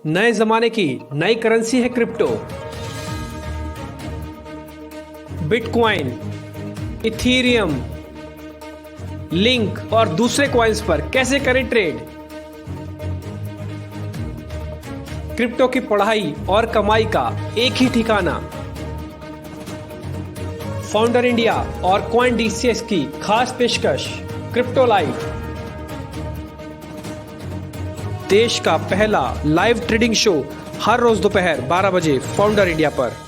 नए जमाने की नई करेंसी है क्रिप्टो। बिटकॉइन, इथीरियम, लिंक और दूसरे कॉइन्स पर कैसे करें ट्रेड। क्रिप्टो की पढ़ाई और कमाई का एक ही ठिकाना। फाउंडर इंडिया और कॉइन डीसीएस की खास पेशकश क्रिप्टो लाइव, देश का पहला लाइव ट्रेडिंग शो हर रोज दोपहर 12 बजे फाउंडर इंडिया पर।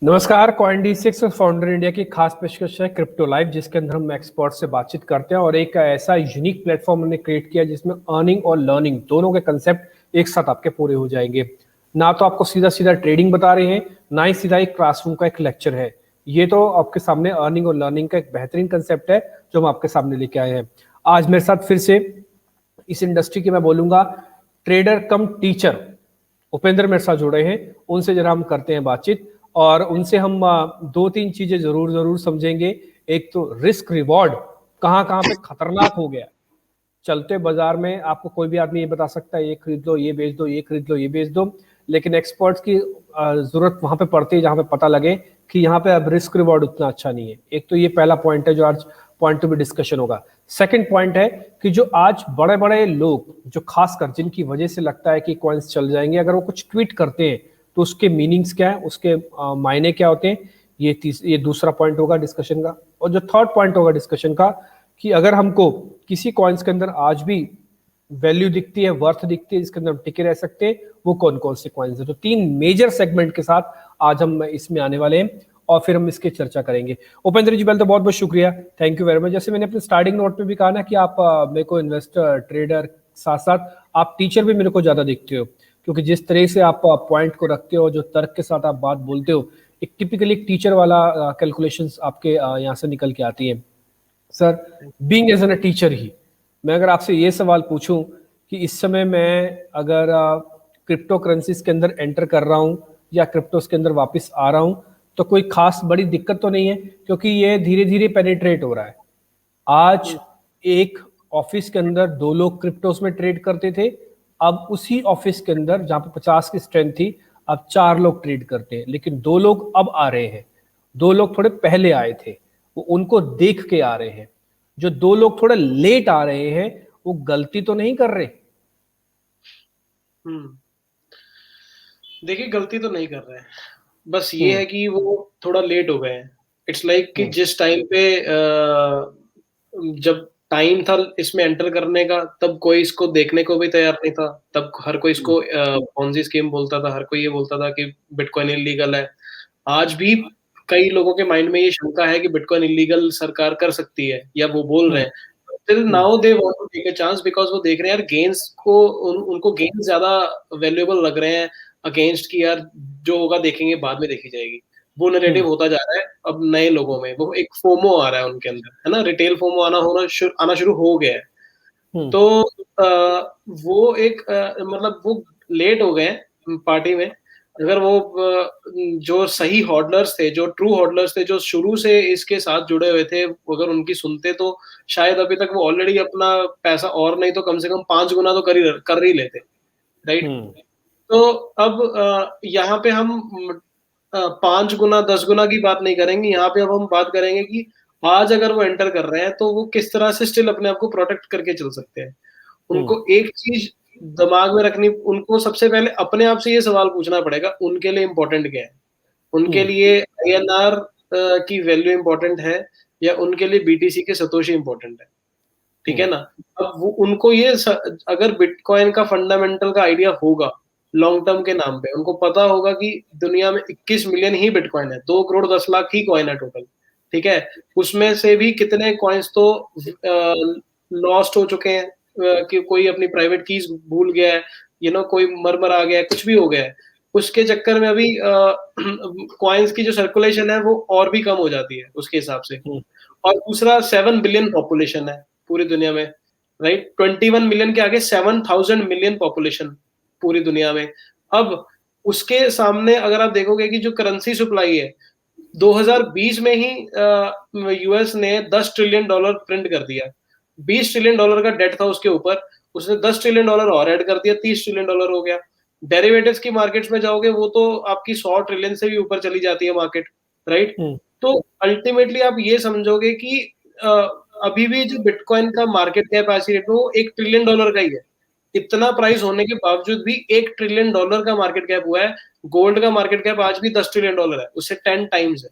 नमस्कार, कॉइन डी6 और फाउंडर इंडिया की खास पेशकश है क्रिप्टो लाइव, जिसके अंदर हम एक्सपर्ट से बातचीत करते हैं और एक ऐसा यूनिक प्लेटफॉर्म हमने क्रिएट किया जिसमें अर्निंग और लर्निंग दोनों के कंसेप्ट एक साथ आपके पूरे हो जाएंगे। ना तो आपको सीधा सीधा ट्रेडिंग बता रहे हैं, ना ही सीधा एक क्लासरूम का एक लेक्चर है। ये तो आपके सामने अर्निंग और लर्निंग का एक बेहतरीन कंसेप्ट है जो हम आपके सामने लेके आए हैं। आज मेरे साथ फिर से इस इंडस्ट्री के मैं बोलूंगा ट्रेडर कम टीचर उपेंद्र मेरे साथ जुड़े हैं। उनसे जरा हम करते हैं बातचीत और उनसे हम दो तीन चीजें जरूर समझेंगे। एक तो रिस्क रिवॉर्ड कहाँ कहाँ पे खतरनाक हो गया। चलते बाजार में आपको कोई भी आदमी ये बता सकता है ये खरीद लो, ये बेच दो, ये खरीद लो, ये बेच दो, लेकिन एक्सपर्ट्स की जरूरत वहां पे पड़ती है जहां पे पता लगे कि यहाँ पे अब रिस्क रिवॉर्ड उतना अच्छा नहीं है। एक तो ये पहला पॉइंट है जो आज पॉइंट टू बी डिस्कशन होगा। सेकंड पॉइंट है कि जो आज बड़े बड़े लोग जो खासकर जिनकी वजह से लगता है कि कॉइन्स चल जाएंगे, अगर वो कुछ ट्वीट करते हैं तो उसके मीनिंग्स क्या है, उसके मायने क्या होते हैं, ये दूसरा पॉइंट होगा डिस्कशन का। और जो थर्ड पॉइंट होगा डिस्कशन का कि अगर हमको किसी कॉइन्स के अंदर आज भी वैल्यू दिखती है, वर्थ दिखती है, जिसके अंदर हम टिके रह सकते हैं, वो कौन कौन से कॉइन्स है। तो तीन मेजर सेगमेंट के साथ आज हम इसमें आने वाले हैं और फिर हम इसकी चर्चा करेंगे। उपेंद्र जी, पहले तो बहुत बहुत शुक्रिया, थैंक यू वेरी मच। जैसे मैंने अपने स्टार्टिंग नोट में भी कहा ना कि आप मेरे को इन्वेस्टर ट्रेडर साथ साथ आप टीचर भी मेरे को ज्यादा दिखते हो, क्योंकि जिस तरह से आप पॉइंट को रखते हो, जो तर्क के साथ आप बात बोलते हो, एक टिपिकली एक टीचर वाला कैलकुलेशंस आपके यहाँ से निकल के आती है। Sir, being as an teacher ही मैं अगर आपसे ये सवाल पूछूं कि इस समय मैं अगर क्रिप्टो करेंसीज के अंदर एंटर कर रहा हूं या क्रिप्टोस के अंदर वापस आ रहा हूं, तो कोई खास बड़ी दिक्कत तो नहीं है, क्योंकि ये धीरे धीरे पेनिट्रेट हो रहा है। आज एक ऑफिस के अंदर 2 लोग क्रिप्टोस में ट्रेड करते थे, अब उसी ऑफिस के अंदर जहां पे 50 की स्ट्रेंथ थी, अब 4 लोग ट्रेड करते हैं। लेकिन 2 लोग अब आ रहे हैं, 2 लोग थोड़े पहले आए थे, वो उनको देख के आ रहे हैं। जो 2 लोग थोड़े लेट आ रहे हैं, वो गलती तो नहीं कर रहे। देखिए, गलती तो नहीं कर रहे हैं, बस ये है कि वो थोड़ा लेट हो गए हैं। इट्स लाइक कि जिस टाइम पे जब टाइम था इसमें एंटर करने का, तब कोई इसको देखने को भी तैयार नहीं था। तब हर कोई इसको पोंजी स्कीम बोलता था, हर कोई ये बोलता था कि बिटकॉइन इल्लीगल है। आज भी कई लोगों के माइंड में ये शंका है कि बिटकॉइन इल्लीगल सरकार कर सकती है, या वो बोल रहे हैं। Till now they want to take a chance because वो देख रहे हैं यार गेन्स को, उनको गेन्स ज़्यादा वैल्यूएबल लग रहे हैं अगेंस्ट कि यार जो होगा देखेंगे, बाद में देखी जाएगी। वो नैरेटिव होता जा रहा है अब नए लोगों में, वो एक फोमो आ रहा है उनके अंदर, है ना? रिटेल फोमो आना शुरू हो गया है। तो वो एक मतलब वो लेट हो गए हैं पार्टी में। अगर वो जो सही होल्डर्स थे, जो ट्रू होल्डर्स थे, जो शुरू से इसके साथ जुड़े हुए थे, अगर उनकी सुनते तो शायद अभी तक वो ऑलरेडी अपना पैसा और नहीं तो कम से कम 5 गुना तो कर ही लेते, राइट? तो अब यहाँ पे हम 5 गुना 10 गुना की बात नहीं करेंगे। यहाँ पे अब हम बात करेंगे कि आज अगर वो एंटर कर रहे हैं तो वो किस तरह से स्टिल अपने आप को प्रोटेक्ट करके चल सकते हैं। उनको एक चीज दिमाग में रखनी, उनको सबसे पहले अपने आप से ये सवाल पूछना पड़ेगा, उनके लिए इम्पोर्टेंट क्या है? उनके लिए आईएनआर की वैल्यू इम्पोर्टेंट है, या उनके लिए बीटीसी के सतोशी इम्पोर्टेंट है? ठीक है ना? अब वो उनको ये अगर बिटकॉइन का फंडामेंटल का आइडिया होगा लॉन्ग टर्म के नाम पे, उनको पता होगा कि दुनिया में 21 मिलियन ही बिटकॉइन है, 2 करोड़ 10 लाख ही कॉइन है टोटल, ठीक है? उसमें से भी कितने कॉइन्स तो लॉस्ट हो चुके हैं, कि कोई अपनी प्राइवेट कीज भूल गया है, कोई मर आ गया है, कुछ भी हो गया है। उसके चक्कर में अभी कॉइन्स की जो सर्कुलेशन है वो और भी कम हो जाती है उसके हिसाब से। और दूसरा 7 बिलियन पॉपुलेशन है पूरी दुनिया में, राइट? 21 मिलियन के आगे 7,000 मिलियन पॉपुलेशन, पूरी दुनिया में। अब उसके सामने अगर आप देखोगे कि जो करेंसी सप्लाई है, 2020 में ही यूएस ने $10 ट्रिलियन प्रिंट कर दिया। $20 ट्रिलियन का डेट था उसके ऊपर, उसने $10 ट्रिलियन और ऐड कर दिया, $30 ट्रिलियन हो गया। डेरिवेटिव्स की मार्केट्स में जाओगे, वो तो आपकी 100 ट्रिलियन से भी ऊपर चली जाती है मार्केट, राइट? तो अल्टीमेटली आप ये समझोगे कि अभी भी जो बिटकॉइन का मार्केट कैप आज की डेट में वो $1 ट्रिलियन का ही है। इतना प्राइस होने के बावजूद भी $1 ट्रिलियन का मार्केट कैप हुआ है। गोल्ड का मार्केट कैप आज भी $10 ट्रिलियन है, उससे 10 टाइम्स है।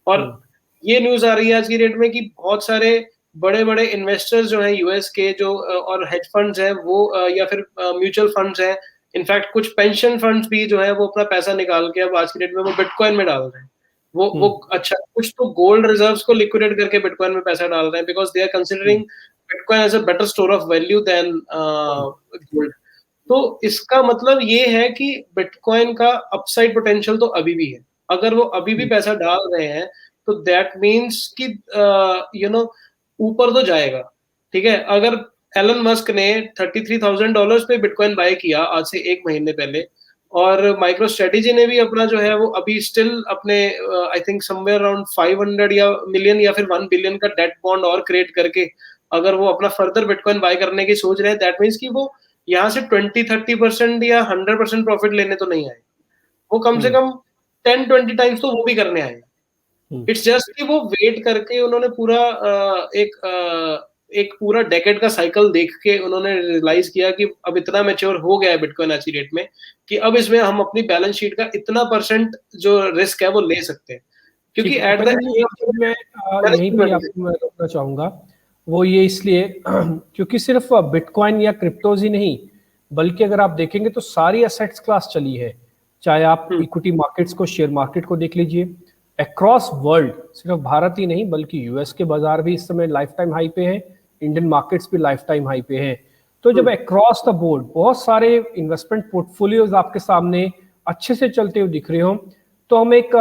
और ये न्यूज आ रही है आज की डेट में कि बहुत सारे बड़े बड़े इन्वेस्टर्स जो हैं यूएस के, जो और हेज फंड्स हैं वो या फिर म्यूचुअल फंड्स हैं, इनफैक्ट कुछ पेंशन फंड्स भी जो है वो अपना पैसा निकाल के अब आज की डेट में वो बिटकॉइन में डाल रहे हैं। वो अच्छा, कुछ तो गोल्ड रिजर्व्स को लिक्विडेट करके बिटकॉइन में पैसा डाल रहे हैं, because they are considering bitcoin as a better store of value than gold. तो इसका मतलब ये है कि बिटकॉइन का अपसाइड पोटेंशियल तो अभी भी है। अगर वो अभी भी पैसा डाल रहे हैं तो दैट मीन्स कि ऊपर तो जाएगा, ठीक है। अगर एलन मस्क ने $33,000 पे बिटकॉइन बाय किया आज से 1 महीने पहले, और माइक्रो स्ट्रेटेजी ने भी अपना जो है वो अभी स्टिल अपने आई थिंक समवेयर अराउंड 500 या मिलियन या फिर 1 बिलियन का डेट बॉन्ड और क्रिएट करके अगर वो अपना फर्दर बिटकॉइन बाय करने की सोच रहे हैं, दैट मीन्स कि वो यहाँ से 20-30% या 100% प्रॉफिट लेने तो नहीं आए, वो कम से कम 10-20 टाइम्स तो वो भी करने आए। इट्स जस्ट कि वो वेट करके उन्होंने पूरा एक पूरा डेकेड का साइकिल देख के उन्होंने रियलाइज किया कि अब इतना मैच्योर हो गया है बिटकॉइन आज की डेट में कि अब इसमें हम अपनी बैलेंस शीट का इतना % जो रिस्क है वो ले सकते हैं, क्योंकि एट द मैं यहीं पे आपको मैं रोकना चाहूंगा, वो ये इसलिए क्योंकि सिर्फ बिटकॉइन या क्रिप्टोज ही नहीं, बल्कि अगर आप देखेंगे तो सारी एसेट्स क्लास चली है। चाहे आप इक्विटी मार्केट्स को, शेयर मार्केट को देख लीजिए, अक्रॉस वर्ल्ड, सिर्फ भारत ही नहीं बल्कि यूएस के बाजार भी इस समय लाइफ टाइम हाई पे हैं, इंडियन मार्केट्स भी लाइफ टाइम हाई पे हैं। तो जब अक्रॉस द बोर्ड बहुत सारे इन्वेस्टमेंट पोर्टफोलियोज आपके सामने अच्छे से चलते हुए दिख रहे हो, तो हम एक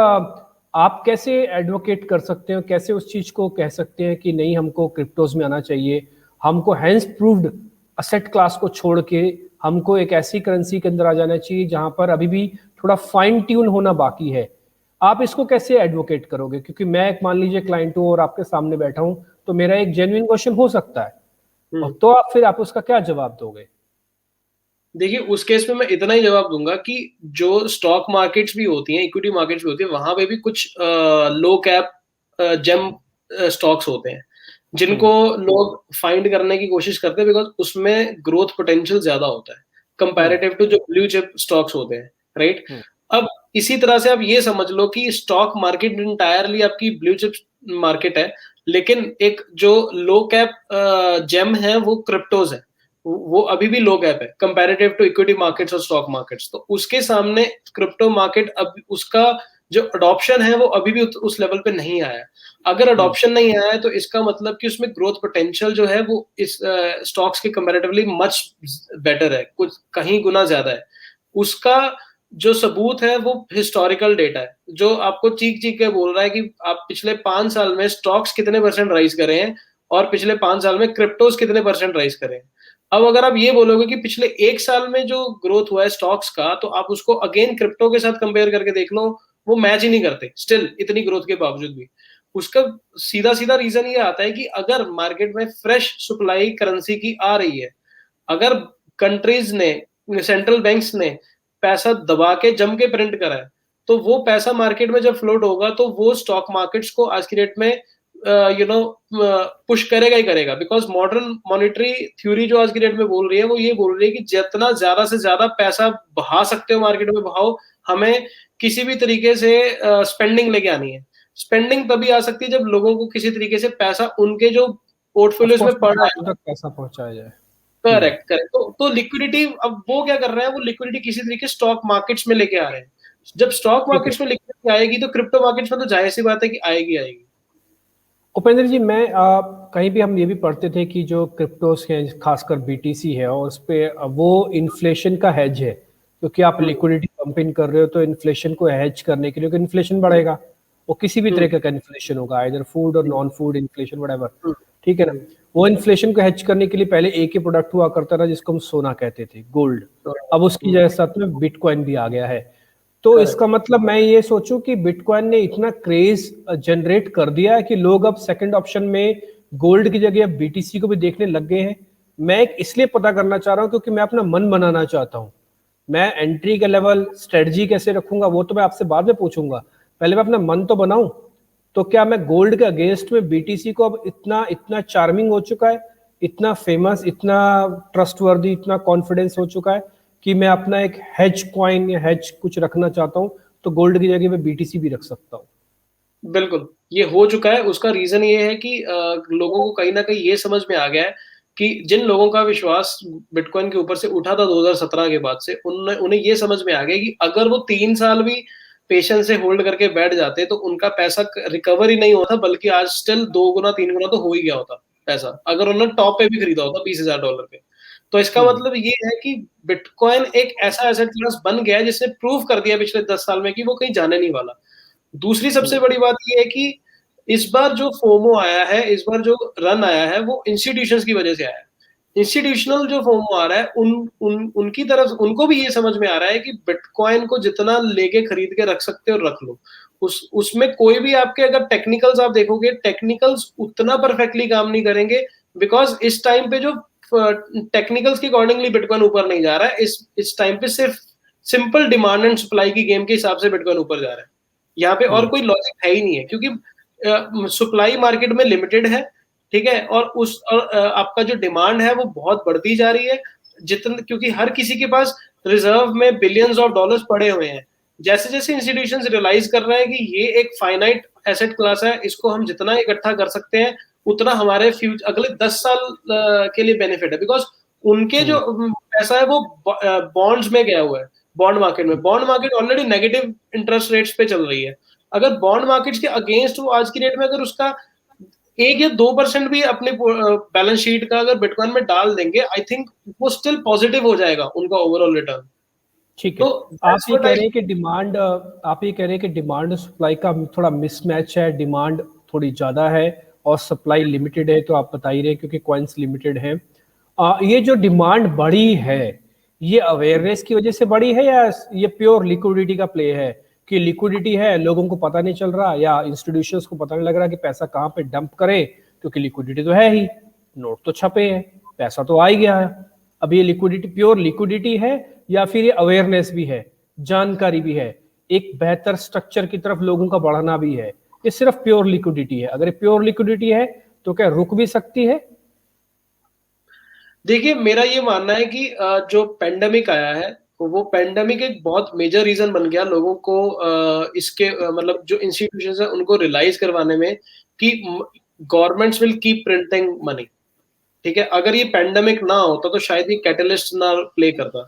आप कैसे एडवोकेट कर सकते हैं, कैसे उस चीज को कह सकते हैं कि नहीं हमको क्रिप्टोज में आना चाहिए, हमको हैंस प्रूव्ड असेट क्लास को छोड़ के हमको एक ऐसी करेंसी के अंदर आ जाना चाहिए जहां पर अभी भी थोड़ा फाइन ट्यून होना बाकी है। आप इसको कैसे एडवोकेट करोगे? क्योंकि मैं एक मान लीजिए क्लाइंट हूं और आपके सामने बैठा हूं, तो मेरा एक जेन्युइन क्वेश्चन हो सकता है, और तो आप उसका क्या जवाब दोगे? देखिए, उस केस में मैं इतना ही जवाब दूंगा कि जो स्टॉक मार्केट्स भी होती हैं, इक्विटी मार्केट्स भी होती है, वहां पे भी कुछ लो कैप जेम स्टॉक्स होते हैं जिनको लोग फाइंड करने की कोशिश करते हैं, बिकॉज उसमें ग्रोथ पोटेंशियल ज्यादा होता है कंपैरेटिव टू जो ब्लू चिप स्टॉक्स होते हैं, राइट? अब इसी तरह से आप ये समझ लो कि स्टॉक मार्केट इंटायरली आपकी ब्लू चिप मार्केट है, लेकिन एक जो लो कैप जेम है वो क्रिप्टोज है, वो अभी भी लो कैप है कंपैरेटिव टू इक्विटी मार्केट्स और स्टॉक मार्केट्स। तो उसके सामने क्रिप्टो मार्केट अब उसका जो अडॉप्शन है वो अभी भी उस लेवल पे नहीं आया। अगर अडॉप्शन नहीं आया है तो इसका मतलब कि उसमें ग्रोथ पोटेंशियल जो है वो इस स्टॉक्स के कंपैरेटिवली मच बेटर है, कुछ कहीं गुना ज्यादा है। उसका जो सबूत है वो हिस्टोरिकल डेटा है, जो आपको चीख चीख के बोल रहा है कि आप पिछले 5 साल में स्टॉक्स कितने % राइज करे हैं और पिछले 5 साल में क्रिप्टोज कितने % राइज करे हैं। अब अगर आप ये बोलोगे कि पिछले 1 साल में जो ग्रोथ हुआ है स्टॉक्स का, तो आप उसको अगेन क्रिप्टो के साथ कंपेयर करके देख लो, वो मैच ही नहीं करते स्टिल, इतनी ग्रोथ के बावजूद भी। उसका सीधा सीधा रीजन ये आता है कि अगर मार्केट में फ्रेश सप्लाई करेंसी की आ रही है, अगर कंट्रीज ने, सेंट्रल बैंक्स ने पैसा दबा के जम के प्रिंट करा है, तो वो पैसा मार्केट में जब फ्लोट होगा तो वो स्टॉक मार्केट्स को आज की डेट में पुश करेगा ही करेगा, बिकॉज मॉडर्न मॉनेटरी थ्योरी जो आज की डेट में बोल रही है वो ये बोल रही है कि जितना ज्यादा से ज्यादा पैसा बहा सकते हो मार्केट में बहाओ, हमें किसी भी तरीके से स्पेंडिंग लेके आनी है। स्पेंडिंग तभी आ सकती है जब लोगों को किसी तरीके से पैसा उनके जो पोर्टफोलियोज में पड़ रहा है तक पैसा पहुंचाया जाए। Correct correct. तो लिक्विडिटी, अब वो क्या कर रहे हैं, वो लिक्विडिटी किसी तरीके स्टॉक मार्केट्स में लेके आ रहे हैं। जब स्टॉक मार्केट्स में लिक्विडिटी आएगी तो क्रिप्टो मार्केट्स में तो जाहिर सी बात है कि आएगी आएगी। उपेंद्र जी, मैं कहीं भी हम ये भी पढ़ते थे कि जो क्रिप्टोस हैं, खासकर बीटीसी है, और उस पे वो इन्फ्लेशन का हेज है, क्योंकि आप लिक्विडिटी पंप इन कर रहे हो तो इन्फ्लेशन को हेज करने के लिए, इन्फ्लेशन बढ़ेगा, वो किसी भी तरह का इन्फ्लेशन होगा, आइदर फूड और नॉन फूड इन्फ्लेशन, व्हाटएवर, ठीक है ना। वो इन्फ्लेशन को हेज करने के लिए पहले एक ही प्रोडक्ट हुआ करता था जिसको हम सोना कहते थे, गोल्ड। अब उसकी जगह साथ में बिटकॉइन भी आ गया है। तो इसका मतलब मैं ये सोचूं कि बिटकॉइन ने इतना क्रेज जनरेट कर दिया है कि लोग अब सेकंड ऑप्शन में गोल्ड की जगह बीटीसी को भी देखने लग गए हैं। मैं एक इसलिए पता करना चाह रहा हूं क्योंकि मैं अपना मन बनाना चाहता हूं। मैं एंट्री का लेवल स्ट्रेटजी कैसे रखूंगा वो तो मैं आपसे बाद में पूछूंगा, पहले मैं अपना मन तो बनाऊं। तो क्या मैं गोल्ड के अगेंस्ट में बीटीसी को अब इतना इतना चार्मिंग हो चुका है, इतना फेमस, इतना ट्रस्टवर्दी, इतना कॉन्फिडेंस हो चुका है कि मैं अपना एक हेज कॉइन या हेज कुछ रखना चाहता हूं, तो गोल्ड की जगह मैं बीटीसी भी रख सकता हूं। बिल्कुल, ये हो चुका है। उसका रीज़न ये है कि लोगों को कहीं न कहीं ये समझ में आ गया है कि जिन लोगों का विश्वास बिटकॉइन के ऊपर से उठा था 2017 के बाद से, उन्हें ये समझ में आ गया कि अगर वो 3 साल भी पेशेंस से होल्ड करके बैठ जाते, तो उनका पैसा रिकवर ही नहीं होता, बल्कि आज स्टिल 2 गुना, 3 गुना तो हो ही गया होता पैसा, अगर उन्होंने टॉप पे भी खरीदा होता $20,000 पे। तो इसका मतलब ये है कि बिटकॉइन एक ऐसा एसेट क्लास बन गया है, जिसने प्रूव कर दिया पिछले 10 साल में कि वो कहीं जाने नहीं वाला। दूसरी सबसे बड़ी बात ये है कि इस बार जो फोमो आया है, इस बार जो रन आया है, वो इंस्टीट्यूशंस की वजह से आया है। इंस्टीट्यूशनल जो फोमो आ रहा है, उनकी तरफ उनको भी ये समझ में आ रहा है कि बिटकॉइन को जितना लेके खरीद के रख सकते हो रख लो। उसमें कोई भी आपके अगर टेक्निकल्स आप देखोगे, टेक्निकल्स उतना परफेक्टली काम नहीं करेंगे, बिकॉज इस टाइम पे जो टेक्निकल्स के अकॉर्डिंगली बिटकॉइन ऊपर नहीं जा रहा है। इस टाइम पे सिर्फ सिंपल डिमांड एंड सप्लाई की गेम के हिसाब से बिटकॉइन ऊपर जा रहा है। यहाँ पे और कोई लॉजिक है ही नहीं है, क्योंकि सप्लाई मार्केट में लिमिटेड है, ठीक है, और आपका जो डिमांड है वो बहुत बढ़ती जा रही है, क्योंकि हर किसी के पास रिजर्व में बिलियंस ऑफ डॉलर्स पड़े हुए हैं। जैसे जैसे इंस्टीट्यूशंस रियलाइज कर रहे हैं कि ये एक फाइनाइट एसेट क्लास है, इसको हम जितना इकट्ठा कर सकते हैं उतना हमारे फ्यूचर अगले 10 साल के लिए बेनिफिट है, बिकॉज उनके जो पैसा है वो बॉन्ड्स में गया हुआ है। बॉन्ड मार्केट में, bond market already negative interest rates पे चल रही है। अगर बॉन्ड मार्केट्स के अगेंस्ट वो आज की डेट में अगर उसका 1 या 2% भी अपने बैलेंस शीट का अगर बिटकॉइन में डाल देंगे, आई थिंक वो स्टिल पॉजिटिव हो जाएगा उनका ओवरऑल रिटर्न। ठीक है। तो आप ये कह रहे हैं कि डिमांड, आप ये कह रहे हैं कि डिमांड सप्लाई का थोड़ा मिसमैच है, डिमांड थोड़ी ज्यादा है और सप्लाई लिमिटेड है, तो आप बता ही रहे हैं क्योंकि कॉइन्स लिमिटेड हैं। ये जो डिमांड बढ़ी है, ये अवेयरनेस की वजह से बढ़ी है या ये प्योर लिक्विडिटी का प्ले है कि लिक्विडिटी है, लोगों को पता नहीं चल रहा या इंस्टीट्यूशंस को पता नहीं लग रहा कि पैसा कहाँ पे डंप करें, क्योंकि लिक्विडिटी तो है ही, नोट तो छपे हैं, पैसा तो आ ही गया है। अब ये लिक्विडिटी प्योर लिक्विडिटी है या फिर ये अवेयरनेस भी है, जानकारी भी है, एक बेहतर स्ट्रक्चर की तरफ लोगों का बढ़ना भी है? ये सिर्फ प्योर लिक्विडिटी है? अगर प्योर लिक्विडिटी है तो क्या रुक भी सकती है? देखिए, मेरा ये मानना है कि जो पेंडेमिक आया है, वो पेंडेमिक एक बहुत मेजर रीजन बन गया लोगों को इसके मतलब जो इंस्टीट्यूशंस है उनको रियलाइज करवाने में कि governments will keep printing money. ठीक है, अगर ये पेंडेमिक ना होता तो शायद ये कैटलिस्ट ना प्ले करता।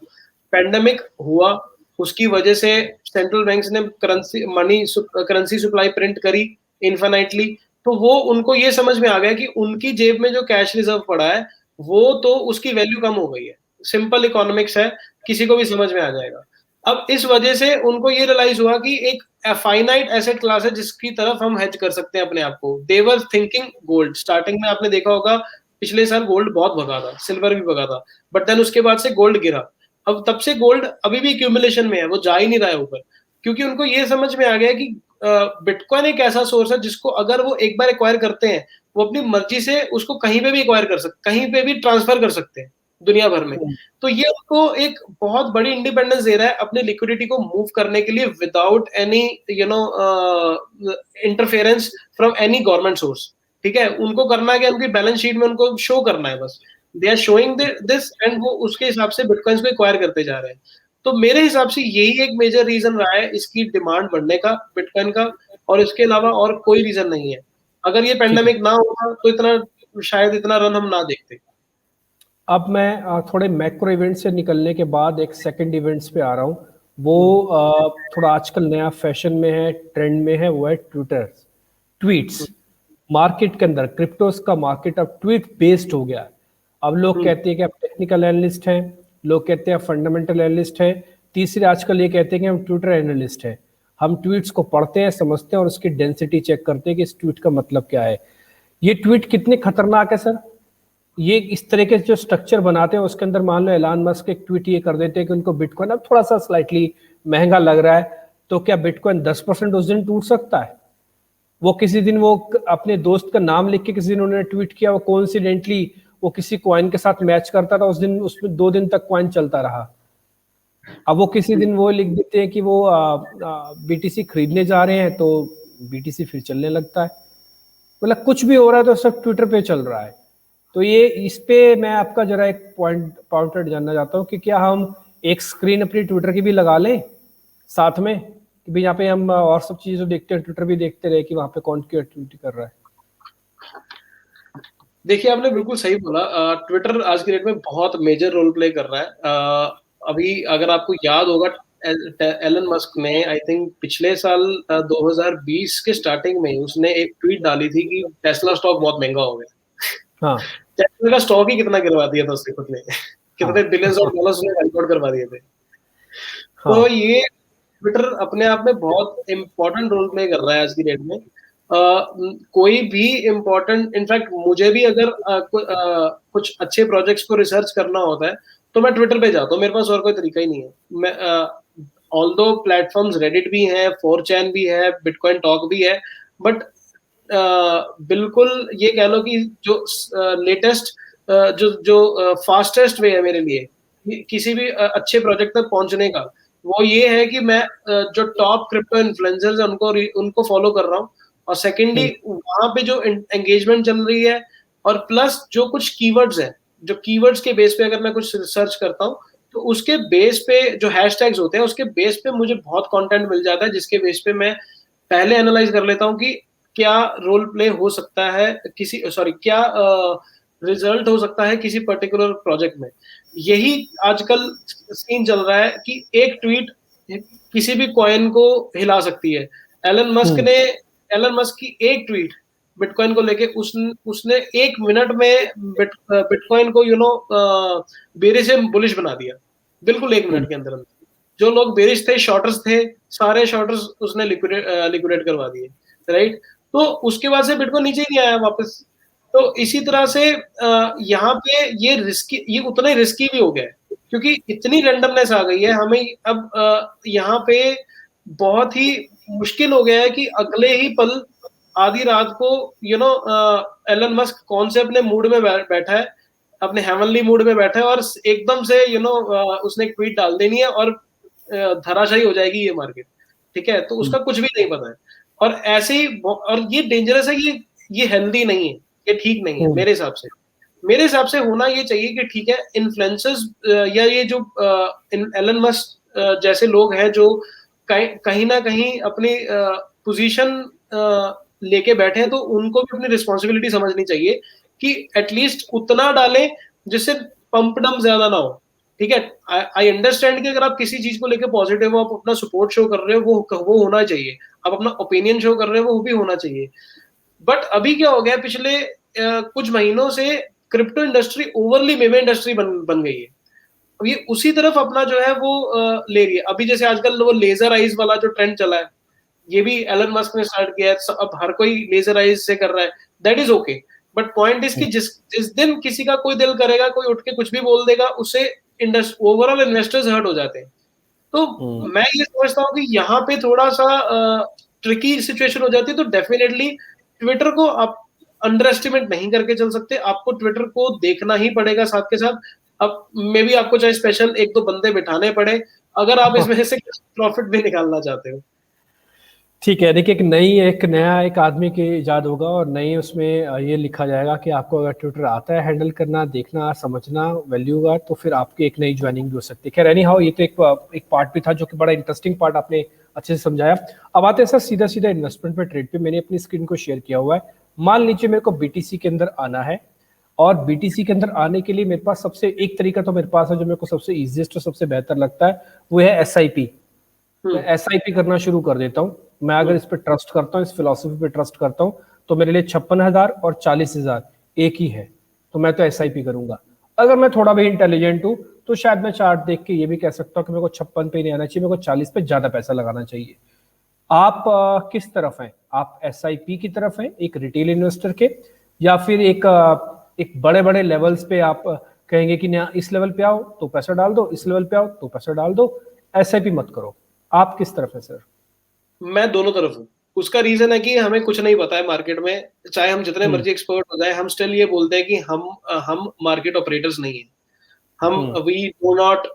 पेंडेमिक हुआ, उसकी वजह से सेंट्रल बैंक्स ने करेंसी सप्लाई प्रिंट करी इन्फिनाइटली, तो वो उनको ये समझ में आ गया कि उनकी जेब में जो कैश रिजर्व पड़ा है वो तो उसकी वैल्यू कम हो गई है। सिंपल इकोनॉमिक्स है, किसी को भी समझ में आ जाएगा। अब इस वजह से उनको ये रियलाइज हुआ कि एक फाइनाइट एसेट क्लास है जिसकी तरफ हम हेज कर सकते हैं अपने आप को। दे वर थिंकिंग गोल्ड। स्टार्टिंग में आपने देखा होगा पिछले साल गोल्ड बहुत भगा था, सिल्वर भी भगा था, बट देन उसके बाद से गोल्ड गिरा। अब तब से गोल्ड अभी भी एक्यूमुलेशन में है, वो जा ही नहीं रहा है ऊपर, क्योंकि उनको ये समझ में आ गया कि बिटकॉइन एक ऐसा सोर्स है जिसको अगर वो एक बार एक्वायर करते हैं, वो अपनी मर्जी से उसको कहीं पे भी एक्वायर कर सकते, कहीं पे भी ट्रांसफर कर सकते हैं दुनिया भर में। तो ये उनको एक बहुत बड़ी इंडिपेंडेंस दे रहा है अपने लिक्विडिटी को मूव करने के लिए without any interference from any government source. ठीक है, उनको करना है कि उनकी बैलेंस शीट में उनको शो करना है बस, they are showing this, and वो उसके हिसाब से बिटकॉइंस को एक्वायर करते जा रहे हैं। तो मेरे हिसाब से यही एक मेजर रीजन रहा है इसकी डिमांड बढ़ने का बिटकॉइन का, और इसके अलावा और कोई रीजन नहीं है। अगर ये पेंडेमिक ना होता तो इतना शायद इतना रन हम ना देखते। अब मैं थोड़े मैक्रो इवेंट से निकलने के बाद एक सेकंड इवेंट्स पे आ रहा हूँ। वो थोड़ा आजकल नया फैशन में है, ट्रेंड में है, वो है ट्विटर, ट्वीट्स। मार्केट के अंदर क्रिप्टोस का मार्केट अब ट्वीट बेस्ड हो गया है। अब लोग कहते हैं कि आप टेक्निकल एनालिस्ट हैं, लोग कहते हैं फंडामेंटल एनालिस्ट हैं, तीसरे आजकल ये कहते हैं कि हम ट्विटर एनालिस्ट हैं। हम ट्वीट्स को पढ़ते हैं, समझते हैं और उसकी डेंसिटी चेक करते हैं कि इस ट्वीट का मतलब क्या है। ये ट्वीट कितने खतरनाक है सर? ये इस तरह के जो स्ट्रक्चर बनाते हैं उसके अंदर मान लो एलन मस्क एक ट्वीट ये कर देते हैं कि उनको बिटकॉइन अब थोड़ा सा स्लाइटली महंगा लग रहा है, तो क्या बिटकॉइन 10% उस दिन टूट सकता है? वो किसी दिन वो अपने दोस्त का नाम लिख के किसी दिन उन्होंने ट्वीट किया, वो कोइंसिडेंटली वो किसी कॉइन के साथ मैच करता था, उस दिन उसमें 2 दिन तक कॉइन चलता रहा। अब वो किसी दिन वो लिख देते हैं कि वो बीटीसी खरीदने जा रहे हैं, तो बीटीसी फिर चलने लगता है। मतलब कुछ भी हो रहा है तो सब ट्विटर पे चल रहा है। तो ये इस पे मैं आपका जरा एक पॉइंटर जानना चाहता हूँ कि क्या हम एक स्क्रीन अपनी ट्विटर की भी लगा लें साथ में, कि भाई यहाँ पे हम और सब चीजें देखते हैं, ट्विटर भी देखते रहे कि वहाँ पे कौन क्या एक्टिविटी कर रहा है। देखिए, आपने बिल्कुल सही बोला। ट्विटर आज की डेट में बहुत मेजर रोल प्ले कर रहा है। अभी अगर आपको याद होगा, एलन मस्क ने आई थिंक पिछले साल 2020 के स्टार्टिंग में उसने एक ट्वीट डाली थी कि टेस्ला स्टॉक बहुत महंगा हो गया। हाँ टेस्ला का स्टॉक ही कितना गिरवा दिया था उसने खुद ने। कितने बिलियंस ऑफ डॉलर्स उसने वाइप आउट करवा दिए थे। तो हाँ ये ट्विटर अपने आप में बहुत इंपॉर्टेंट रोल प्ले कर रहा है आज की डेट में। कोई भी इम्पोर्टेंट, इनफैक्ट मुझे भी अगर कुछ अच्छे प्रोजेक्ट्स को रिसर्च करना होता है तो मैं ट्विटर पे जाता हूँ, मेरे पास और कोई तरीका ही नहीं है। मैं ऑल्दो प्लेटफॉर्म्स रेडिट भी है, 4chan भी है, बिटकॉइन टॉक भी है, बट बिल्कुल ये कह लो कि जो लेटेस्ट जो जो फास्टेस्ट वे है मेरे लिए किसी भी अच्छे प्रोजेक्ट तक पहुंचने का, वो ये है कि मैं जो टॉप क्रिप्टो इन्फ्लुएंसर्स है उनको फॉलो कर रहा हूँ, और सेकेंडली वहां पे जो एंगेजमेंट चल रही है, और प्लस जो कुछ कीवर्ड्स हैं, जो कीवर्ड्स के बेस पे अगर मैं कुछ रिसर्च करता हूँ तो उसके बेस पे जो हैशटैग्स होते हैं उसके बेस पे मुझे बहुत कंटेंट मिल जाता है, जिसके बेस पे मैं पहले एनालाइज कर लेता हूँ कि क्या रोल प्ले हो सकता है क्या रिजल्ट हो सकता है किसी पर्टिकुलर प्रोजेक्ट में। यही आजकल सीन चल रहा है कि एक ट्वीट किसी भी कॉइन को हिला सकती है। एलन मस्क ने एलन मस्क की एक ट्वीट बिटकॉइन को लेके उसने 1 मिनट में बिटकॉइन को बेरिश से बुलिश बना दिया, बिल्कुल 1 मिनट के अंदर। जो लोग बेरिश थे, शॉर्टर्स थे, सारे शॉर्टर्स उसने लिक्विडेट करवा दिए, राइट। तो उसके बाद से बिटकॉइन नीचे ही नहीं आया वापस। तो इसी तरह से यहाँ पे ये उतना ही रिस्की भी हो गया है, क्योंकि इतनी रैंडमनेस आ गई है हमें अब यहाँ पे बहुत ही मुश्किल हो गया है कि अगले ही पल आधी रात को एलन मस्क कौन से अपने मूड में बैठा है, अपने हेवनली मूड में बैठा है, और एकदम से उसने एक ट्वीट डाल देनी है और धराशायी हो जाएगी ये मार्केट, ठीक है। तो उसका कुछ भी नहीं पता है, और ऐसे ही, और ये डेंजरस है, ये हेल्दी नहीं है, ये ठीक नहीं है मेरे हिसाब से होना ये चाहिए कि ठीक है, इन्फ्लुएंसर्स या ये जो एलन मस्क जैसे लोग हैं जो कहीं ना कहीं अपनी पोजीशन लेके बैठे हैं, तो उनको भी अपनी रिस्पॉन्सिबिलिटी समझनी चाहिए कि एटलीस्ट उतना डालें जिससे पंप डंप ज्यादा ना हो, ठीक है। आई अंडरस्टैंड कि अगर आप किसी चीज को लेकर पॉजिटिव हो, आप अपना सपोर्ट शो कर रहे हो, वो होना चाहिए, आप अपना ओपिनियन शो कर रहे हो, वो भी होना चाहिए। बट अभी क्या हो गया, पिछले कुछ महीनों से क्रिप्टो इंडस्ट्री ओवरली मेमे इंडस्ट्री बन गई है। अब ये उसी तरफ अपना जो है वो ले रही है। अभी जैसे आजकल वो लेजर आइज वाला जो ट्रेंड चला है, ये भी एलन मस्क ने स्टार्ट किया है, अब हर कोई लेजर आइज से कर रहा है, that is okay. But point is कि जिस दिन किसी का कोई दिल करेगा, कोई उठ के कुछ भी बोल देगा, उससे ओवरऑल इन्वेस्टर्स हर्ट हो जाते हैं। तो मैं ये समझता हूँ कि यहाँ पे थोड़ा सा ट्रिकी सिचुएशन हो जाती है। तो डेफिनेटली ट्विटर को आप अंडर एस्टिमेट नहीं करके चल सकते, आपको ट्विटर को देखना ही पड़ेगा साथ के साथ। अब मे बी आपको चाहे स्पेशल 1-2 बंदे बिठाने पड़े, अगर आप इसमें से प्रॉफिट भी निकालना चाहते हो। ठीक है, देखिए एक नया एक आदमी की इजाद होगा, और नई उसमें ये लिखा जाएगा कि आपको अगर ट्विटर आता है हैंडल करना, देखना, समझना, वैल्यू का, तो फिर आपकी एक नई ज्वाइनिंग भी हो सकती है। खैर एनी हाउ, ये तो एक पार्ट भी था जो कि बड़ा इंटरेस्टिंग पार्ट आपने अच्छे से समझाया। अब आते हैं सर सीधा सीधा इन्वेस्टमेंट पे, ट्रेड पे। मैंने अपनी स्क्रीन को शेयर किया हुआ है। मान लीजिए मेरे को बीटीसी के अंदर आना है, और बीटीसी के अंदर आने के लिए मेरे पास सबसे एक तरीका तो मेरे पास है जो मेरे को सबसे इजीएस्ट और सबसे बेहतर लगता है, वो है एसआईपी। मैं एसआईपी करना शुरू कर देता हूँ। मैं अगर इस पे ट्रस्ट करता हूँ, इस फिलॉसफी पे ट्रस्ट करता हूँ, तो मेरे लिए 56,000 और 40,000 एक ही है, तो मैं तो एसआईपी करूंगा। अगर मैं थोड़ा भी इंटेलिजेंट हूँ तो शायद मैं चार्ट देख के ये भी कह सकता हूँ कि मेरे को 56 पे नहीं आना चाहिए, मेरे को 40 पे ज्यादा पैसा लगाना चाहिए। आप किस तरफ हैं? आप एसआईपी की तरफ हैं, एक रिटेल इन्वेस्टर के, या फिर एक बड़े बड़े लेवल्स पे आप कहेंगे कि ना इस लेवल पे आओ तो पैसा डाल दो, इस लेवल पे आओ तो पैसा डाल दो, ऐसे भी मत करो। आप किस तरफ है सर? मैं दोनों तरफ हूँ। उसका रीजन है कि हमें कुछ नहीं पता है मार्केट में, चाहे हम जितने हम्म। मर्जी एक्सपर्ट हो जाए, हम स्टिल ये बोलते हैं कि हम मार्केट ऑपरेटर्स नहीं है। हम hmm. We do not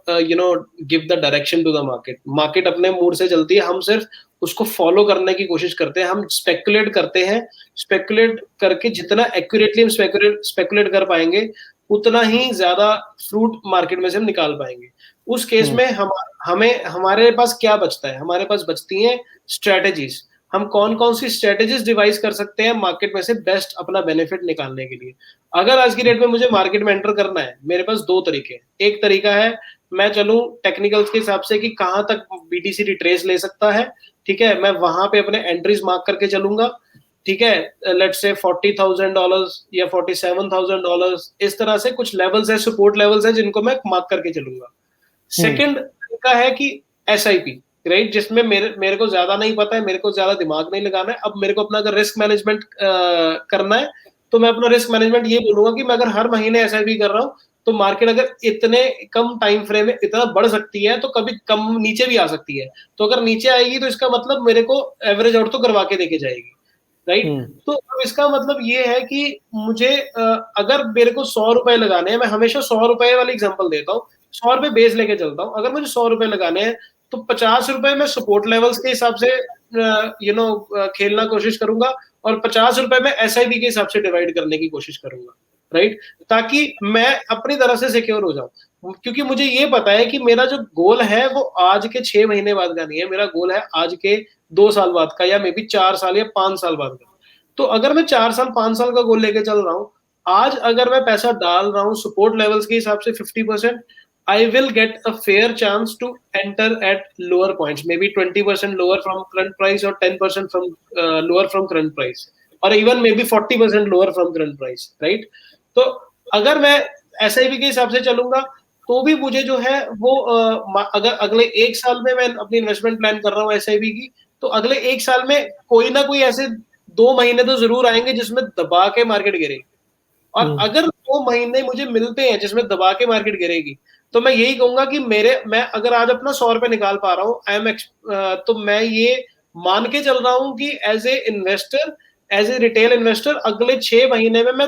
give the direction to the market. Market अपने मूड से चलती है, हम सिर्फ उसको फॉलो करने की कोशिश करते हैं, हम स्पेकुलेट करते हैं। स्पेकुलेट करके जितना एक्यूरेटली हम स्पेकुलेट कर पाएंगे, उतना ही ज्यादा फ्रूट मार्केट में से हम निकाल पाएंगे। उस केस हम्म। में हमें हमारे पास क्या बचता है? हमारे पास बचती हैं स्ट्रेटेजीज। हम कौन कौन सी स्ट्रेटेजीज डिवाइस कर सकते हैं मार्केट में से बेस्ट अपना बेनिफिट निकालने के लिए। अगर आज की डेट में मुझे मार्केट में एंटर करना है, मेरे पास दो तरीके हैं। एक तरीका है मैं चलूं टेक्निकल्स के हिसाब से कि कहां तक बीटीसी रिट्रेस ले सकता है, ठीक है, मैं वहां पे अपने एंट्रीज मार्क करके चलूंगा, ठीक है। लेट्स से $40,000 या $47,000, इस तरह से कुछ लेवल्स है, सपोर्ट लेवल्स है, जिनको मैं मार्क करके चलूंगा। हम्म। सेकंड तरीका है कि एसआईपी, राइट, जिसमें मेरे मेरे को ज्यादा नहीं पता है, मेरे को ज्यादा दिमाग नहीं लगाना है। अब मेरे को अपना अगर रिस्क मैनेजमेंट करना है, तो मैं अपना रिस्क मैनेजमेंट ये बोलूंगा कि मैं अगर हर महीने एसआईपी कर रहा हूँ, तो मार्केट अगर इतने कम टाइम फ्रेम में इतना बढ़ सकती है, तो कभी कम नीचे भी आ सकती है। तो अगर नीचे आएगी तो इसका मतलब मेरे को एवरेज आउट तो करवा के देके जाएगी, राइट। हम्म। तो अब इसका मतलब ये है कि मुझे अगर मेरे को 100 रुपए लगाने हैं, मैं हमेशा 100 रुपए वाली एग्जांपल देता हूँ, 100 रुपए बेस लेके चलता हूँ। अगर मुझे 100 रुपए लगाने हैं, तो 50 रुपए मैं सपोर्ट लेवल्स के हिसाब से खेलना कोशिश करूंगा, और 50 रुपए मैं एसआईपी के हिसाब से डिवाइड करने की कोशिश करूंगा, राइट, ताकि मैं अपनी तरह से सिक्योर हो जाऊं। क्योंकि मुझे ये पता है कि मेरा जो गोल है वो आज के 6 महीने बाद का नहीं है, मेरा गोल है आज के 2 साल बाद का, या मे बी 4 साल या 5 साल बाद का। तो अगर मैं 4 साल 5 साल का गोल लेके चल रहा हूँ, आज अगर मैं पैसा डाल रहा हूँ सपोर्ट लेवल्स के हिसाब से 50%, I will get a fair chance to enter at lower points, maybe 20% lower from current price, or 10% from lower from current price, or even maybe 40% lower from current price, right? तो अगर मैं SIP के हिसाब से चलूंगा, तो भी मुझे जो है वो अगर अगले 1 साल में मैं अपनी इन्वेस्टमेंट प्लान कर रहा हूँ एसआईपी की, तो अगले 1 साल में कोई ना कोई ऐसे 2 महीने तो जरूर आएंगे जिसमें दबा के मार्केट गिरेगी। और हम्म। अगर 2 महीने मुझे मिलते हैं जिसमें दबा के मार्केट गिरेगी, तो मैं यही कहूंगा कि मैं अगर आज अपना 100 रुपए निकाल पा रहा हूँ, तो मैं ये मान के चल रहा हूँ कि as a investor, as a retail investor, अगले 6 महीने में मैं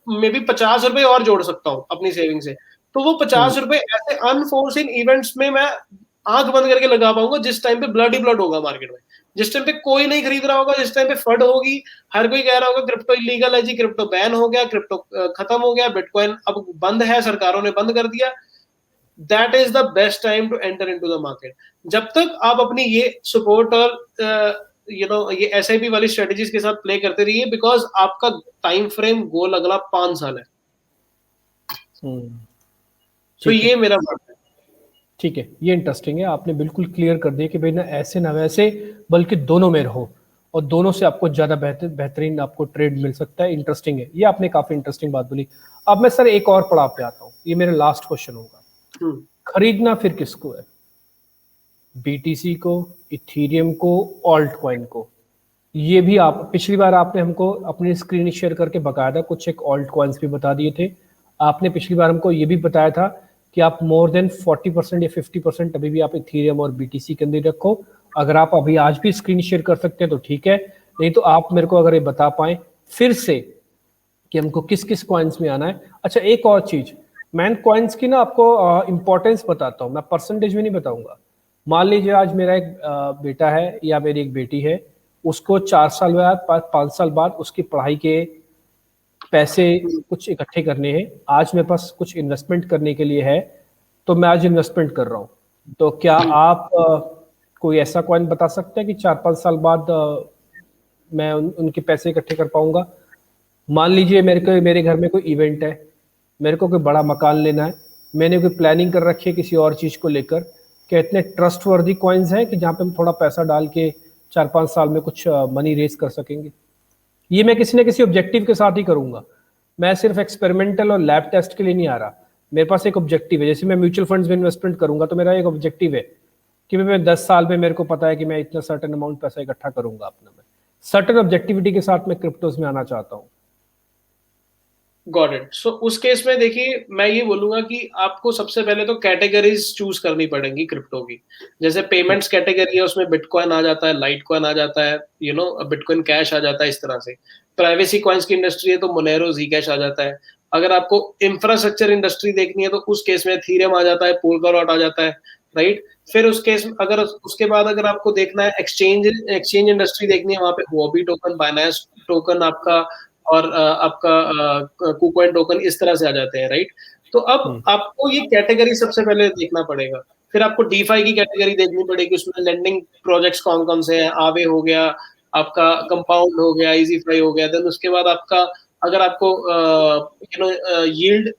मे बी 50 रुपए और जोड़ सकता हूँ अपनी सेविंग से। तो वो 50 रुपए ऐसे अनफोर्सिन इवेंट्स में मैं आंख बंद करके लगा पाऊंगा, जिस टाइम पे ब्लड ही ब्लड होगा मार्केट में, जिस टाइम पे कोई नहीं खरीद रहा होगा, जिस टाइम पे फड होगी, हर कोई कह रहा होगा क्रिप्टो इलीगल है जी, क्रिप्टो बैन हो गया, क्रिप्टो खत्म हो गया, बिटकॉइन अब बंद है, सरकारों ने बंद कर दिया। That is the best time to enter into the market. जब तक आप अपनी ये सपोर्ट और ये एसआईपी वाली स्ट्रेटेजीज के साथ प्ले करते रहिए, बिकॉज आपका टाइम फ्रेम गोल अगला 5 साल है। हम्म। तो ठीक है। ये मेरा मानना है। ठीक है, ये इंटरेस्टिंग है, आपने बिल्कुल क्लियर कर दिया कि भाई ना ऐसे ना वैसे, बल्कि दोनों में रहो, और दोनों से आपको ज्यादा बेहतरीन आपको ट्रेड मिल सकता है। इंटरेस्टिंग है, ये आपने काफी इंटरेस्टिंग बात बोली। अब मैं सर एक और पड़ाव पे आता हूँ, ये मेरा लास्ट क्वेश्चन होगा। खरीदना फिर किसको है? बीटीसी को, इथीरियम को, ऑल्ट कॉइन को? ये भी आप पिछली बार आपने हमको अपनी स्क्रीन शेयर करके बकायदा कुछ एक ऑल्ट कॉइन्स भी बता दिए थे। आपने पिछली बार हमको ये भी बताया था कि आप मोर देन 40% या 50% अभी भी आप इथीरियम और बीटीसी के अंदर रखो। अगर आप अभी आज भी स्क्रीन शेयर कर सकते हैं तो ठीक है, नहीं तो आप मेरे को अगर ये बता पाए फिर से कि हमको किस किस कॉइन्स में आना है। अच्छा, एक और चीज, मैं कॉइन्स की ना आपको इंपॉर्टेंस बताता हूँ, मैं परसेंटेज भी नहीं बताऊंगा। मान लीजिए आज मेरा एक बेटा है या मेरी एक बेटी है, उसको 4 साल बाद 5 साल बाद उसकी पढ़ाई के पैसे कुछ इकट्ठे करने हैं, आज मेरे पास कुछ इन्वेस्टमेंट करने के लिए है, तो मैं आज इन्वेस्टमेंट कर रहा हूँ। तो क्या आप कोई ऐसा कॉइन बता सकते हैं कि 4-5 साल बाद मैं उनके पैसे इकट्ठे कर पाऊंगा? मान लीजिए मेरे घर में कोई इवेंट है, मेरे को कोई बड़ा मकान लेना है, मैंने कोई प्लानिंग कर रखी है किसी और चीज़ को लेकर, क्या इतने ट्रस्टवर्दी कॉइन्स हैं कि जहाँ पे हम थोड़ा पैसा डाल के 4-5 साल में कुछ मनी रेज कर सकेंगे? ये मैं किसी न किसी ऑब्जेक्टिव के साथ ही करूंगा, मैं सिर्फ एक्सपेरिमेंटल और लैब टेस्ट के लिए नहीं आ रहा। मेरे पास एक ऑब्जेक्टिव है, जैसे मैं म्यूचुअल फंड्स में इन्वेस्टमेंट करूंगा तो मेरा एक ऑब्जेक्टिव है कि मैं 10 साल में मेरे को पता है कि मैं इतना सर्टेन अमाउंट पैसा इकट्ठा करूंगा अपना। मैं सर्टेन ऑब्जेक्टिविटी के साथ मैं क्रिप्टोज में आना चाहता हूँ। Got it. सो उस केस में देखिए, मैं ये बोलूंगा कि आपको सबसे पहले तो कैटेगरीज चूज करनी पड़ेंगी क्रिप्टो की। जैसे पेमेंट्स कैटेगरी है, उसमें बिटकॉइन आ जाता है, लाइट कॉइन आ जाता है, बिटकॉइन कैश आ जाता है, इस तरह से। प्राइवेसी कॉइन्स की इंडस्ट्री है तो मोनेरो जी कैश आ जाता है। अगर आपको इंफ्रास्ट्रक्चर इंडस्ट्री देखनी है तो उस केस में थीरम आ जाता है, पोलकाडॉट आ जाता है, राइट। फिर उस केस में अगर उसके बाद अगर आपको देखना है एक्सचेंज एक्सचेंज इंडस्ट्री देखनी है, वहां पे हुओबी टोकन, बाइनेंस टोकन आपका, और आपका कुकॉइन टोकन, इस तरह से आ जाते हैं, राइट। तो अब आपको ये कैटेगरी सबसे पहले देखना पड़ेगा। फिर आपको डीफाई की कैटेगरी देखनी पड़ेगी, उसमें लेंडिंग प्रोजेक्ट्स कौन कौन से हैं। आवे हो गया, आपका कंपाउंड हो गया, इजीफाई हो गया। देन उसके बाद आपका, अगर आपको yield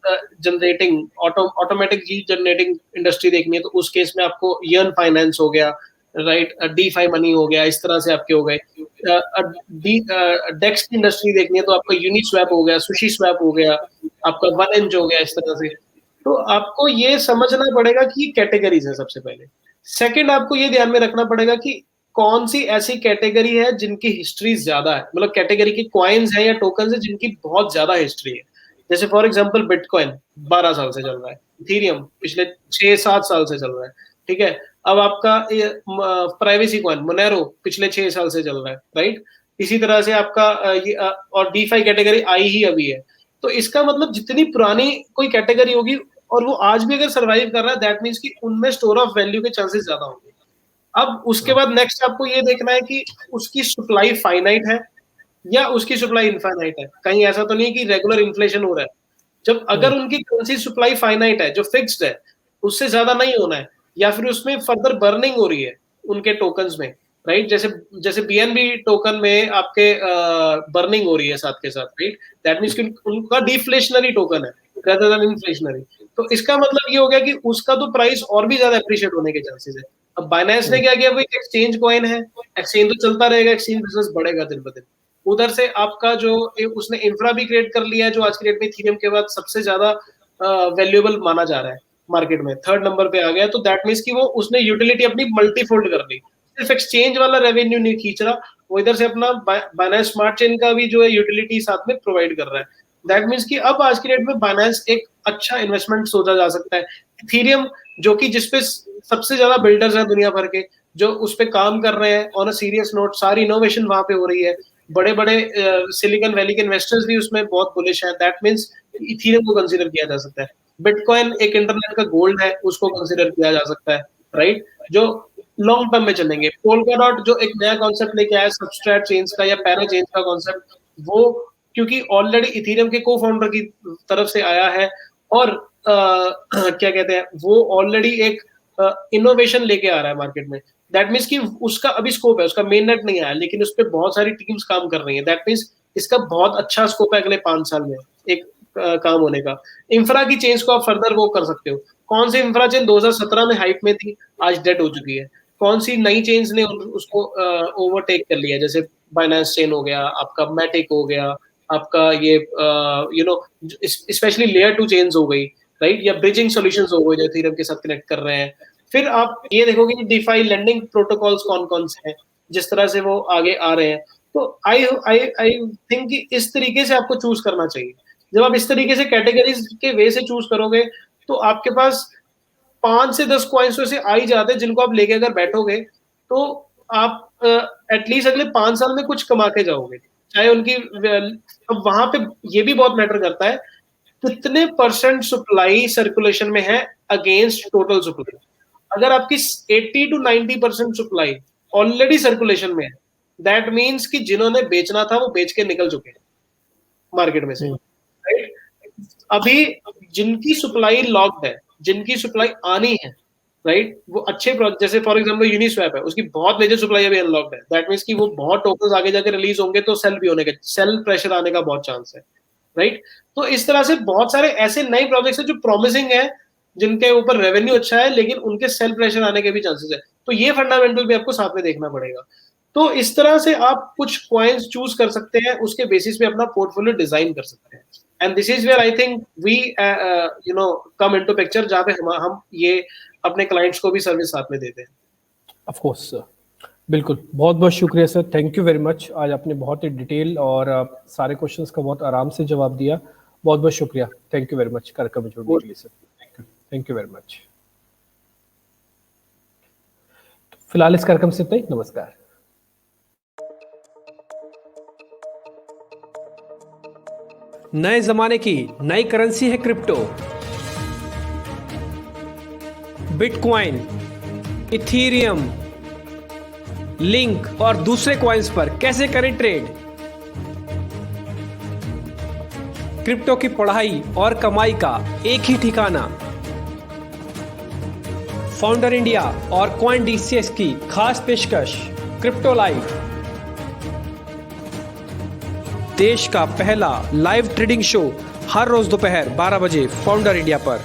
generating, automatic yield generating industry देखनी है तो उस केस में आपको यर्न फाइनेंस हो गया, राइट, डीफाई मनी हो गया, इस तरह से आपके हो गए। डेक्स की इंडस्ट्री देखनी है तो आपका यूनिस्वैप हो गया, सुशी स्वैप हो गया, आपका वन इंच हो गया, इस तरह से। तो आपको ये समझना पड़ेगा कि ये कैटेगरीज है सबसे पहले। सेकंड, आपको ये ध्यान में रखना पड़ेगा कि कौन सी ऐसी कैटेगरी है जिनकी हिस्ट्री ज्यादा है, मतलब कैटेगरी की कॉइन्स है या टोकन है जिनकी बहुत ज्यादा हिस्ट्री है। जैसे फॉर एग्जांपल बिटकॉइन 12 साल से चल रहा है, इथेरियम पिछले 6-7 साल से चल रहा है, ठीक है। अब आपका प्राइवेसी कॉइन मोनेरो पिछले 6 साल से चल रहा है, राइट। इसी तरह से आपका और डीफाई कैटेगरी आई ही अभी है। तो इसका मतलब जितनी पुरानी कोई कैटेगरी होगी और वो आज भी अगर सर्वाइव कर रहा है, दैट मीन्स कि उनमें स्टोर ऑफ वैल्यू के चांसेस ज्यादा होंगे। अब उसके बाद नेक्स्ट आपको ये देखना है कि उसकी सप्लाई फाइनाइट है या उसकी सप्लाई इनफाइनाइट है। कहीं ऐसा तो नहीं है कि रेगुलर इन्फ्लेशन हो रहा है। जब अगर उनकी करेंसी सप्लाई फाइनाइट है, जो फिक्स्ड है, उससे ज्यादा नहीं होना है, या फिर उसमें फर्दर बर्निंग हो रही है उनके टोकन्स में, राइट। जैसे जैसे बीएनबी टोकन में आपके बर्निंग हो रही है साथ के साथ, राइट। दैट मीन्स कि उनका डिफ्लेशनरी टोकन है rather than इन्फ्लेशनरी। तो इसका मतलब ये हो गया कि उसका तो प्राइस और भी ज्यादा अप्रिशिएट होने के चांसेस है। अब बाइनेंस ने क्या किया, वो एक एक्सचेंज कॉइन है, एक्सचेंज तो चलता रहेगा, एक्सचेंज बिजनेस बढ़ेगा दिन ब दिन। उधर से आपका जो उसने इंफ्रा भी क्रिएट कर लिया है, जो आज की डेट में इथेरियम के बाद सबसे ज्यादा वैल्यूएबल माना जा रहा है मार्केट में, थर्ड नंबर पे आ गया। तो दैट मीन्स कि वो उसने यूटिलिटी अपनी मल्टीफोल्ड कर ली, सिर्फ एक्सचेंज वाला रेवेन्यू नहीं खींच रहा, वो इधर से अपना बाइनेंस स्मार्ट चेन का भी जो है यूटिलिटी साथ में प्रोवाइड कर रहा है। दैट मीन्स कि अब आज की डेट में बाइनेंस एक अच्छा इन्वेस्टमेंट सोचा जा सकता है। इथेरियम, जो कि जिसपे सबसे ज्यादा बिल्डर्स हैं दुनिया भर के, जो उस पे काम कर रहे हैं ऑन अ सीरियस नोट, सारी इनोवेशन वहां पे हो रही है, बड़े बड़े सिलिकॉन वैली के इन्वेस्टर्स भी उसमें बहुत बुलिश हैं। दैट मीन्स इथेरियम को कंसीडर किया जा सकता है। बिटकॉइन एक इंटरनेट का गोल्ड है, उसको कंसीडर किया जा सकता है, राइट, जो लॉन्ग टर्म में चलेंगे। पोलकाडॉट जो एक नया कॉन्सेप्ट लेके आया सबस्ट्रेट चेन्स का या पैरा चेन्स का कॉन्सेप्ट, वो क्योंकि ऑलरेडी इथेरियम के को फाउंडर की तरफ से आया है, और क्या कहते हैं, वो ऑलरेडी एक इनोवेशन लेके आ रहा है मार्केट में। दैट मीन्स कि उसका अभी स्कोप है, उसका मेन नेट नहीं आया, लेकिन उस पर बहुत सारी टीम्स काम कर रही है। दैट मीन्स इसका बहुत अच्छा स्कोप है अगले 5 साल में एक काम होने का। इंफ्रा की चेंज को आप फर्दर वो कर सकते हो। कौन सी इंफ्रा चेन 2017 में हाइप में थी, आज डेड हो चुकी है। कौन सी नई चेंज ने उसको ओवरटेक कर लिया, जैसे बाइनेंस चेन हो गया, आपका मैटिक हो गया, आपका ये स्पेशली लेयर 2 चेन्स हो गई, राइट, या ब्रिजिंग सॉल्यूशंस हो गए जो इथेरियम के साथ कनेक्ट कर रहे हैं। फिर आप ये देखोगे कि डिफाई लेंडिंग प्रोटोकॉल्स कौन कौन से हैं, जिस तरह से वो आगे आ रहे हैं। तो आई आई आई थिंक कि इस तरीके से आपको चूज करना चाहिए। जब आप इस तरीके से कैटेगरीज के वे से चूज करोगे तो आपके पास 5 से 10 कॉइन्स तो ऐसे आ ही जाते हैं जिनको आप लेके अगर बैठोगे तो आप एटलीस्ट अगले 5 साल में कुछ कमा के जाओगे। चाहे उनकी अब वहां पे ये भी बहुत मैटर करता है कितने परसेंट सप्लाई सर्कुलेशन में है अगेंस्ट टोटल सप्लाई। अगर आपकी 80 to 90% सप्लाई ऑलरेडी सर्कुलेशन में है, दैट मीन्स कि जिन्होंने बेचना था वो बेच के निकल चुके हैं मार्केट में से, राइट। अभी जिनकी सप्लाई लॉक्ड है, जिनकी सप्लाई आनी है, राइट, वो अच्छे जैसे फॉर एग्जांपल यूनिस्वैप है, उसकी बहुत मेजर सप्लाई अभी अनलॉक्ड है। दैट मीन्स कि वो बहुत टोकन्स आगे जाके रिलीज होंगे तो सेल भी होने का, सेल प्रेशर आने का बहुत चांस है, राइट। तो इस तरह से बहुत सारे ऐसे नए प्रोजेक्ट्स हैं जो प्रॉमिसिंग है, जिनके ऊपर रेवेन्यू अच्छा है, लेकिन उनके सेल प्रेशर आने के भी चांसेस है। तो ये फंडामेंटल भी आपको साथ में देखना पड़ेगा। तो इस तरह से आप कुछ कॉइन्स चूज कर सकते हैं, उसके बेसिस पे अपना पोर्टफोलियो डिजाइन कर सकते हैं। And this is where I think we come into picture, जहां पे हम ये अपने क्लाइंट्स को भी सर्विस साथ में देते हैं। ऑफ कोर्स सर, बिल्कुल, बहुत बहुत शुक्रिया sir, thank you very much. आज आपने बहुत ही डिटेल और सारे क्वेश्चंस का बहुत आराम से जवाब दिया, बहुत बहुत शुक्रिया, थैंक यू वेरी मच कार्यक्रम में जुड़ने के लिए sir. Thank you very much. फिलहाल इस कार्यक्रम से इतना ही, नमस्कार। नए जमाने की नई करेंसी है क्रिप्टो। बिटकॉइन, इथीरियम, लिंक और दूसरे कॉइन्स पर कैसे करें ट्रेड। क्रिप्टो की पढ़ाई और कमाई का एक ही ठिकाना, फाउंडर इंडिया और CoinDCX की खास पेशकश क्रिप्टो लाइव, देश का पहला लाइव ट्रेडिंग शो हर रोज दोपहर 12 बजे फाउंडर इंडिया पर।